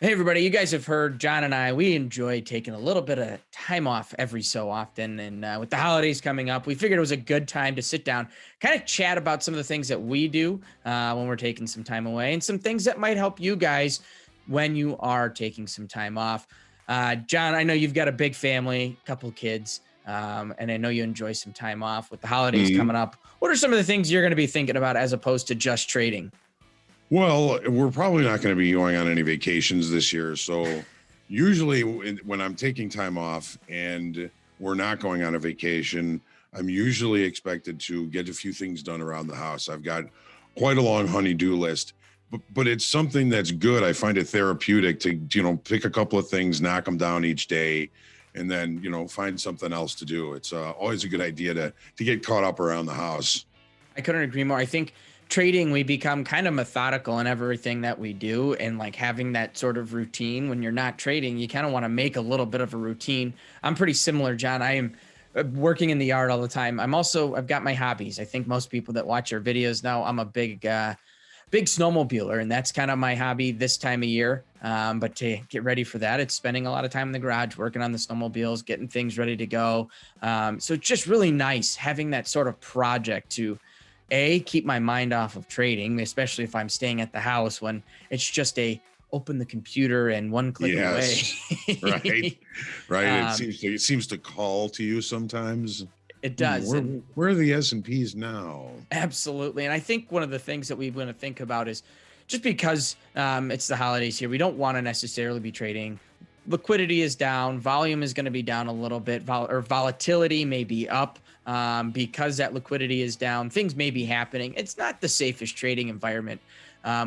Hey, everybody. You guys have heard John and I, we enjoy taking a little bit of time off every so often. And with the holidays coming up, we figured it was a good time to sit down, kind of chat about some of the things that we do when we're taking some time away and some things that might help you guys when you are taking some time off. John, I know you've got a big family, a couple kids, and I know you enjoy some time off with the holidays Mhm. coming up. What are some of the things you're going to be thinking about as opposed to just trading? Well, we're probably not going to be going on any vacations this year. So, usually, when I'm taking time off and we're not going on a vacation, I'm usually expected to get a few things done around the house. I've got quite a long honey-do list, but it's something that's good. I find it therapeutic to, pick a couple of things, knock them down each day, and then, find something else to do. It's always a good idea to get caught up around the house. I couldn't agree more. I think trading, we become kind of methodical in everything that we do. And like having that sort of routine when you're not trading, you kind of want to make a little bit of a routine. I'm pretty similar, John. I am working in the yard all the time. I've got my hobbies. I think most people that watch our videos know I'm a big snowmobiler, and that's kind of my hobby this time of year. But to get ready for that, it's spending a lot of time in the garage, working on the snowmobiles, getting things ready to go. So it's just really nice having that sort of project to keep my mind off of trading, especially if I'm staying at the house when it's just open the computer and one click away. Yes. Right. Right. It um, seems to call to you sometimes. it does. Where And where are the S&Ps now? absolutely. And I think one of the things that we want to think about is just because it's the holidays here, we don't want to necessarily be trading. Liquidity is down, volume is going to be down a little bit, or volatility may be up because that liquidity is down. Things may be happening. It's not the safest trading environment.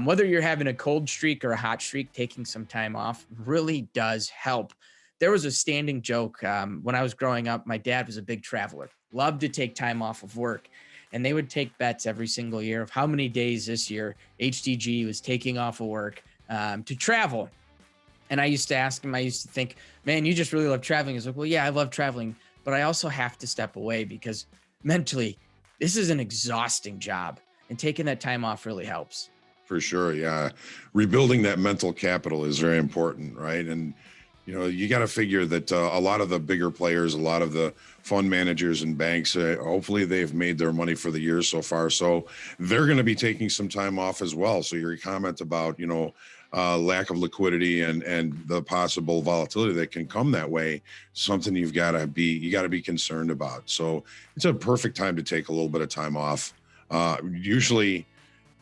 Whether you're having a cold streak or a hot streak, taking some time off really does help. There was a standing joke when I was growing up. My dad was a big traveler, loved to take time off of work. And they would take bets every single year of how many days this year HDG was taking off of work to travel. And I used to ask him, I used to think, man, you just really love traveling. He's like, well, yeah, I love traveling, but I also have to step away because mentally, this is an exhausting job. And taking that time off really helps. For sure, yeah. Rebuilding that mental capital is very important, right? And you got to figure that a lot of the bigger players, a lot of the fund managers and banks, hopefully they've made their money for the year so far. So they're going to be taking some time off as well. So your comment about, lack of liquidity and the possible volatility that can come that way, something you got to be concerned about. So it's a perfect time to take a little bit of time off. Usually,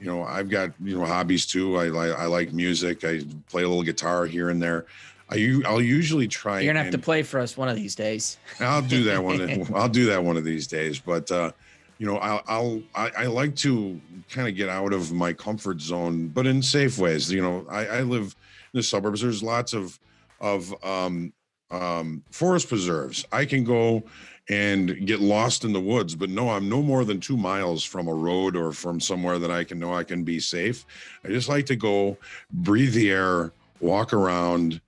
I've got, hobbies too. I like music. I play a little guitar here and there. I'll usually try. You're gonna have to play for us one of these days. I'll do that one. I'll do that one of these days. But I like to kind of get out of my comfort zone, but in safe ways. I live in the suburbs. There's lots of forest preserves. I can go and get lost in the woods, but no, I'm no more than 2 miles from a road or from somewhere that I can be safe. I just like to go breathe the air, walk around,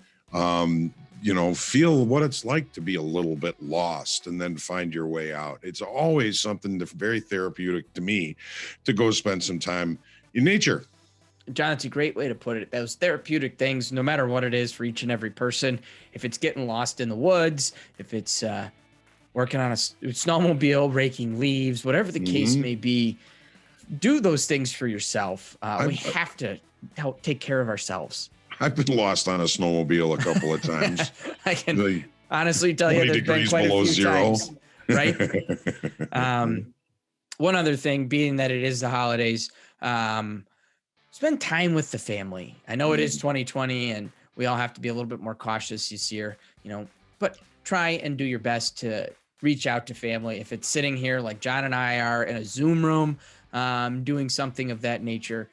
feel what it's like to be a little bit lost and then find your way out. It's always something that's very therapeutic to me to go spend some time in nature. John, it's a great way to put it. Those therapeutic things, no matter what it is for each and every person, if it's getting lost in the woods, if it's working on a snowmobile, raking leaves, whatever the case may be, do those things for yourself. We have to help take care of ourselves. I've been lost on a snowmobile a couple of times. I can honestly tell you there's been quite a few times, right? One other thing, being that it is the holidays, spend time with the family. I know it is 2020 and we all have to be a little bit more cautious this year, but try and do your best to reach out to family. If it's sitting here like John and I are in a Zoom room, doing something of that nature,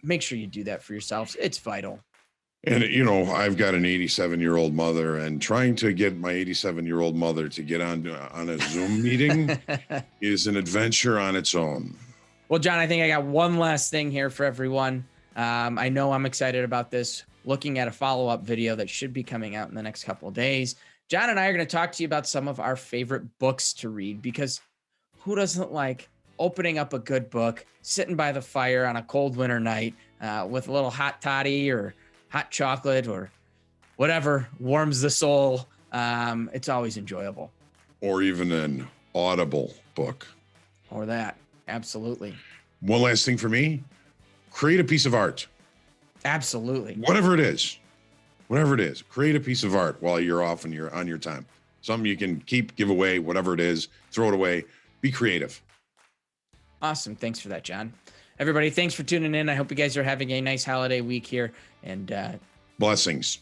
make sure you do that for yourselves. It's vital. And I've got an 87-year-old mother, and trying to get my 87-year-old mother to get on a Zoom meeting is an adventure on its own. Well, John, I think I got one last thing here for everyone. I know I'm excited about this. Looking at a follow-up video that should be coming out in the next couple of days. John and I are going to talk to you about some of our favorite books to read, because who doesn't like opening up a good book, sitting by the fire on a cold winter night with a little hot toddy or hot chocolate or whatever warms the soul. It's always enjoyable. Or even an Audible book. Or that. Absolutely. One last thing for me, create a piece of art. Absolutely. Whatever it is, create a piece of art while you're off and you're on your time. Something you can keep, give away, whatever it is, throw it away, be creative. Awesome. Thanks for that, John. Everybody, thanks for tuning in. I hope you guys are having a nice holiday week here, and Blessings.